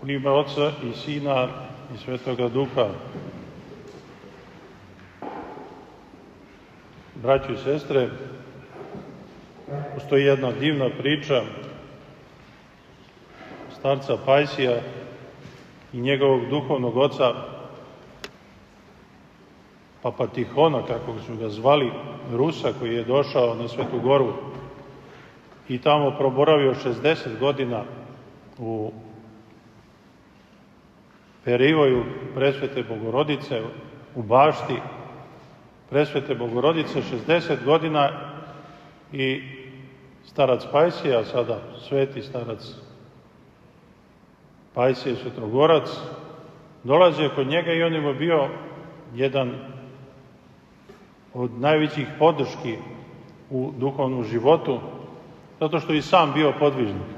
U ime Oca i Sina i Svetoga Duha. Braćo i sestre, postoji jedna divna priča starca Pajsija i njegovog duhovnog oca Papa Tihona, kako su ga zvali, Rusa, koji je došao na Svetu Goru i tamo proboravio 60 godina u Perivoju Presvete Bogorodice, u bašti Presvete Bogorodice 60 godina i starac Pajsija, sada sveti starac Pajsije Svetogorac, dolazio kod njega i on je bio jedan od najvećih podrški u duhovnom životu, zato što i sam bio podvižnik.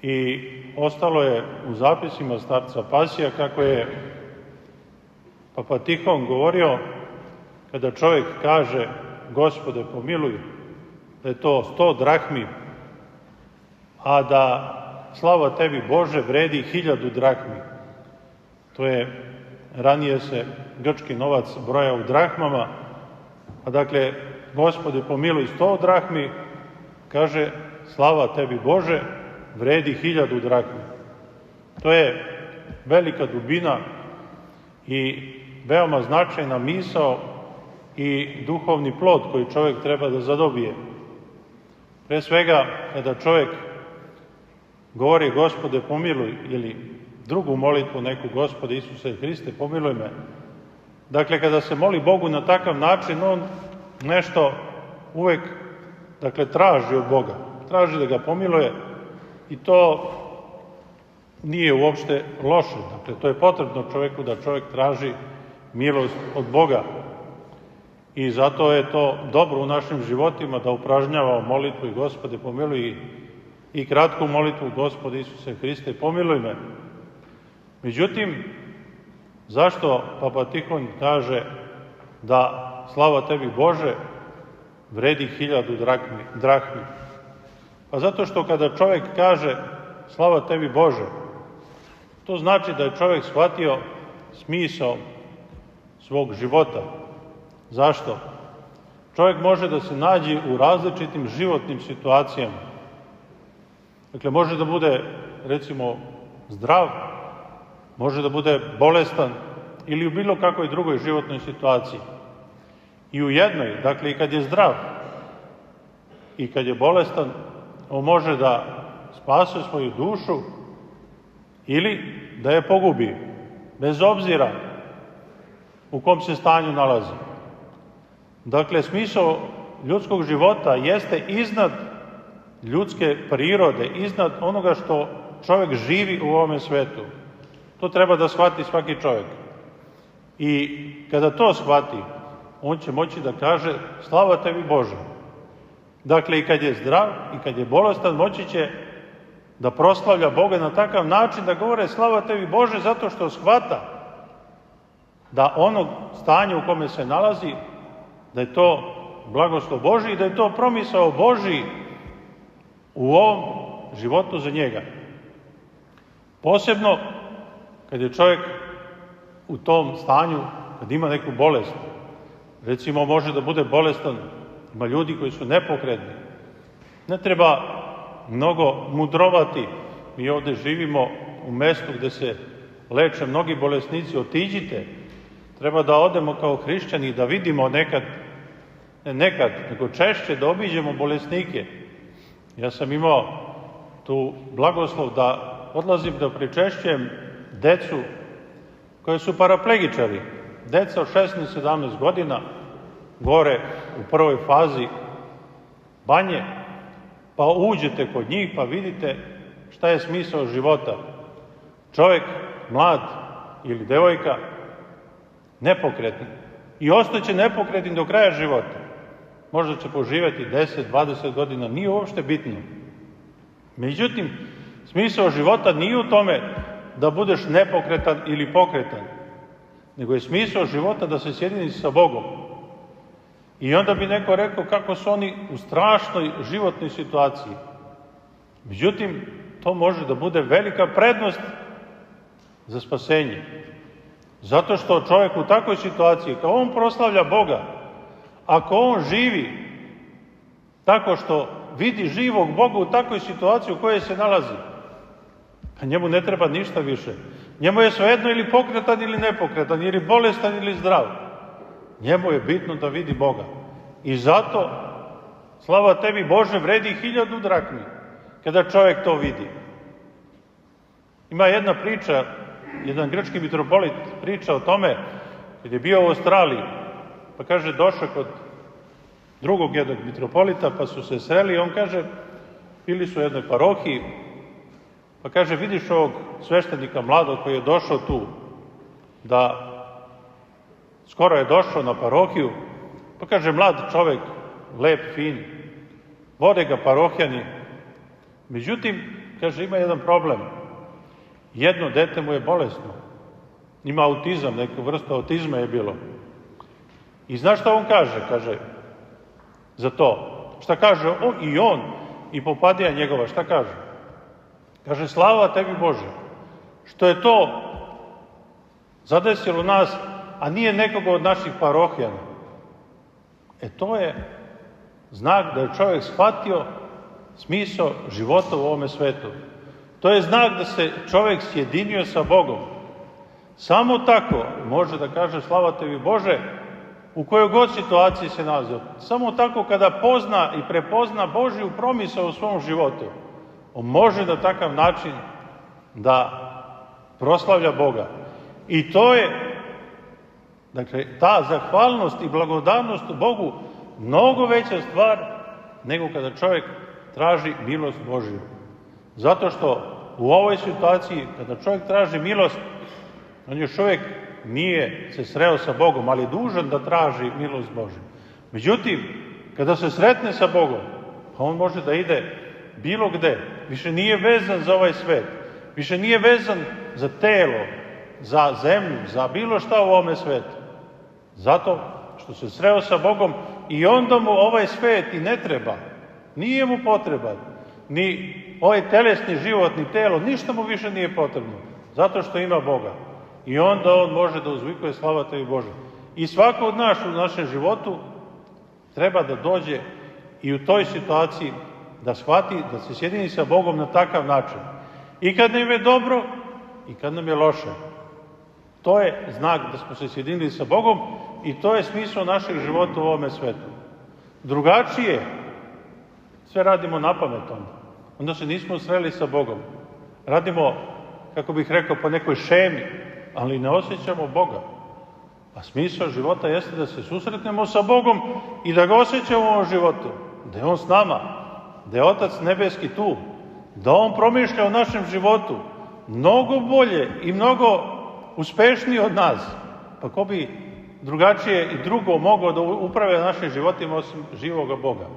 I ostalo je u zapisima starca Pajsija kako je Papa Tihon govorio, kada čovjek kaže Gospode pomiluj, da je to 100 drahmi, a da slava tebi Bože vredi 1000 drahmi. To je, ranije se grčki novac broja u drahmama, a dakle, Gospode pomiluj 100 drahmi, kaže slava tebi Bože vredi 1000 drahmi. To je velika dubina i veoma značajna misao i duhovni plod koji čovjek treba da zadobije. Pre svega, kada čovjek govori Gospode pomiluj ili drugu molitvu neku Gospode Isuse Hriste pomiluj me, dakle kada se moli Bogu na takav način, on nešto uvek traži od Boga, traži da ga pomiluje i to nije uopšte loše. Dakle, to je potrebno čovjeku da čovjek traži milost od Boga. I zato je to dobro u našim životima da upražnjavamo molitvu i Gospode pomiluj i kratku molitvu Gospode Isuse Hriste pomiluj me. Međutim, zašto Papa Tihon kaže da slava tebi Bože vredi 1000 drahmi? Pa zato što kada čovjek kaže slava tebi Bože, to znači da je čovjek shvatio smisao svog života. Zašto? Čovjek može da se nađe u različitim životnim situacijama. Dakle, može da bude, recimo, zdrav, može da bude bolestan ili u bilo kakvoj drugoj životnoj situaciji. I u jednoj, dakle, i kad je zdrav i kad je bolestan, on može da spase svoju dušu ili da je pogubi, bez obzira u kom se stanju nalazi. Dakle, smisao ljudskog života jeste iznad ljudske prirode, iznad onoga što čovjek živi u ovome svetu. To treba da shvati svaki čovjek. I kada to shvati, on će moći da kaže slava tebi Bože. Dakle, i kad je zdrav i kad je bolestan, moći će da proslavlja Boga na takav način da govore slava tebi Bože, zato što shvata da ono stanje u kome se nalazi, da je to blagoslov Božji i da je to promisao Božji u ovom životu za njega. Posebno kad je čovjek u tom stanju, kad ima neku bolest, recimo može da bude bolestan, ima ljudi koji su nepokretni. Ne treba mnogo mudrovati. Mi ovde živimo u mestu gde se leče mnogi bolesnici. Otiđite. Treba da odemo kao hrišćani da vidimo nego češće da obiđemo bolesnike. Ja sam imao tu blagoslov da odlazim da pričešćujem decu koje su paraplegičari. Deca od 16-17 godina, gore u prvoj fazi banje, pa uđete kod njih pa vidite šta je smisao života. Čovjek, mlad ili devojka, nepokretni. I ostaće nepokretni do kraja života. Možda će poživjeti 10-20 godina, nije uopšte bitno. Međutim, smisao života nije u tome da budeš nepokretan ili pokretan, nego je smisao života da se sjediniš sa Bogom. I onda bi neko rekao kako su oni u strašnoj životnoj situaciji. Međutim, to može da bude velika prednost za spasenje. Zato što čovjek u takvoj situaciji, kao on proslavlja Boga, ako on živi tako što vidi živog Boga u takvoj situaciji u kojoj se nalazi, pa njemu ne treba ništa više. Njemu je svejedno ili pokretan ili nepokretan, ili bolestan ili zdrav. Njemu je bitno da vidi Boga. I zato, slava tebi Bože, vredi 1000 drakmi kada čovjek to vidi. Ima jedna priča, jedan grčki mitropolit priča o tome, kad je bio u Australiji, pa kaže, došao kod drugog jednog mitropolita, pa su se sreli i on kaže, bili su u jednoj parohiji, pa kaže, vidiš ovog sveštenika mladog koji je došao tu, da skoro je došao na parohiju, pa kaže, mlad čovjek, lep, fin, vode ga parohjani. Međutim, kaže, ima jedan problem. Jedno dete mu je bolesno. Ima autizam, neku vrstu autizma je bilo. I znaš šta on kaže? Kaže, za to. Šta kaže i on, i popadija njegova, šta kaže? Kaže, slava tebi Bože, što je to zadesilo nas, a nije nekoga od naših parohjana. To je znak da je čovjek shvatio smisao života u ovome svetu. To je znak da se čovjek sjedinio sa Bogom. Samo tako može da kaže slava tebi Bože u kojoj god situaciji se nalazi. Samo tako kada pozna i prepozna Božju promisao u svom životu, on može na takav način da proslavlja Boga. I to je, dakle, ta zahvalnost i blagodarnost Bogu mnogo veća stvar nego kada čovjek traži milost Božju. Zato što u ovoj situaciji, kada čovjek traži milost, on još uvijek nije se sreo sa Bogom, ali je dužan da traži milost Božju. Međutim, kada se sretne sa Bogom, on može da ide bilo gde. Više nije vezan za ovaj svet. Više nije vezan za telo, za zemlju, za bilo šta u ovome svetu. Zato što se sreo sa Bogom i onda mu ovaj svet i ne treba. Nije mu potreban. Ni ovaj telesni život, ni telo, ništa mu više nije potrebno. Zato što ima Boga. I onda on može da uzvikuje slava tebi Bože. I svako od nas u našem životu treba da dođe i u toj situaciji da shvati, da se sjedini sa Bogom na takav način. I kad nam je dobro, i kad nam je loše. To je znak da smo se sjedinili sa Bogom i to je smisao našeg života u ovome svetu. Drugačije sve radimo napamet onda. Onda se nismo sreli sa Bogom. Radimo, kako bih rekao, po nekoj šemi, ali ne osjećamo Boga. A smisao života jeste da se susretnemo sa Bogom i da ga osjećamo u ovom životu. Da je On s nama, da je Otac Nebeski tu, da On promišlja o našem životu mnogo bolje i mnogo uspešnije od nas. Pa ko bi drugačije i drugo mogao da upravlja našim životima osim živoga Boga.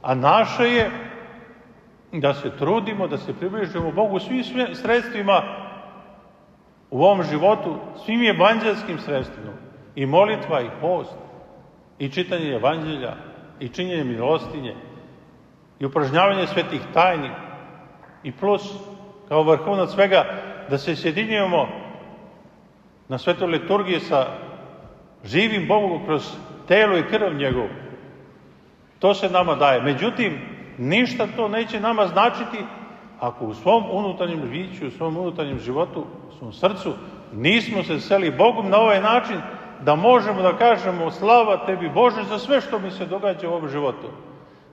A naše je da se trudimo, da se približimo Bogu svim sredstvima u ovom životu, svim evanđelskim sredstvima. I molitva, i post, i čitanje evanđelja, i činjenje milostinje, i upražnjavanje svetih tajni, i plus, kao vrhunac svega, da se sjedinjujemo na svetoj liturgiji sa živim Bogom kroz telo i krv njegovu. To se nama daje. Međutim, ništa to neće nama značiti ako u svom unutarnjem biću, u svom unutarnjem životu, u svom srcu nismo se sreli Bogom na ovaj način da možemo da kažemo slava tebi Bože za sve što mi se događa u ovom životu.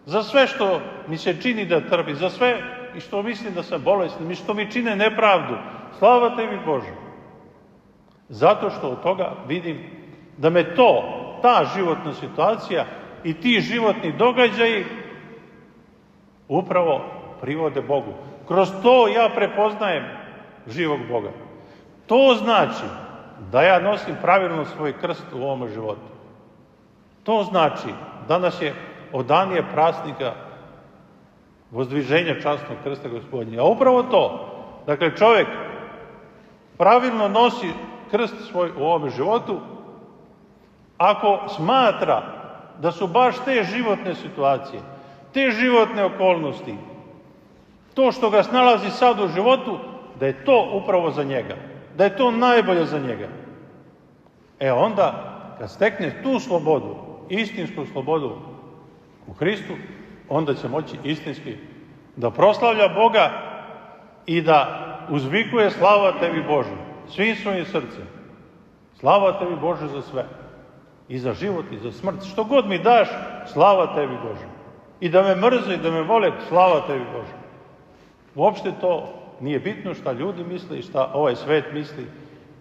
Za sve što mi se čini da trpi, za sve i što mislim da sam bolestan, i što mi čine nepravdu. Slava tebi Bože. Zato što od toga vidim da me ta životna situacija i ti životni događaji upravo privode Bogu. Kroz to ja prepoznajem živog Boga. To znači da ja nosim pravilno svoj krst u ovom životu. To znači, danas je odanije praznika vozdviženja časnog krsta Gospodnje. A upravo to, dakle čovjek pravilno nosi krst svoj u ovom životu ako smatra da su baš te životne situacije, te životne okolnosti to što ga snalazi sad u životu, da je to upravo za njega, da je to najbolje za njega. Onda, kad stekne tu slobodu, istinsku slobodu u Hristu, onda će moći istinski da proslavlja Boga i da uzvikuje slava tebi Bože, svim svojim srcem. Slava tebi Bože za sve. I za život, i za smrt. Što god mi daš, slava tebi Bože. I da me mrze, i da me vole, slava tebi Bože. Uopšte to nije bitno šta ljudi misle i šta ovaj svet misli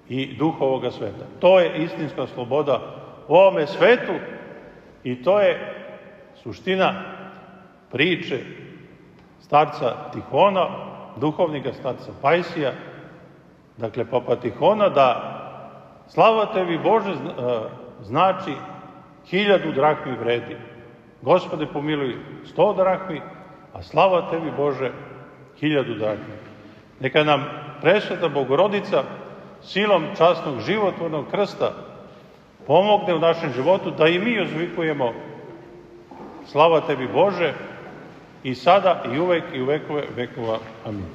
i duh ovoga sveta. To je istinska sloboda u ovome svetu i to je suština priče starca Tihona, duhovnika starca Pajsija, dakle Papa Tihona, da slava tebi Bože znači 1000 drahmi vredi. Gospode pomiluj 100 drahmi, a slava tebi Bože 1000 drahmi. Neka nam presveta Bogorodica silom časnog životvornog krsta pomogne u našem životu da i mi uzvikujemo slava tebi Bože i sada i uvek i u vekove vekova. Amin.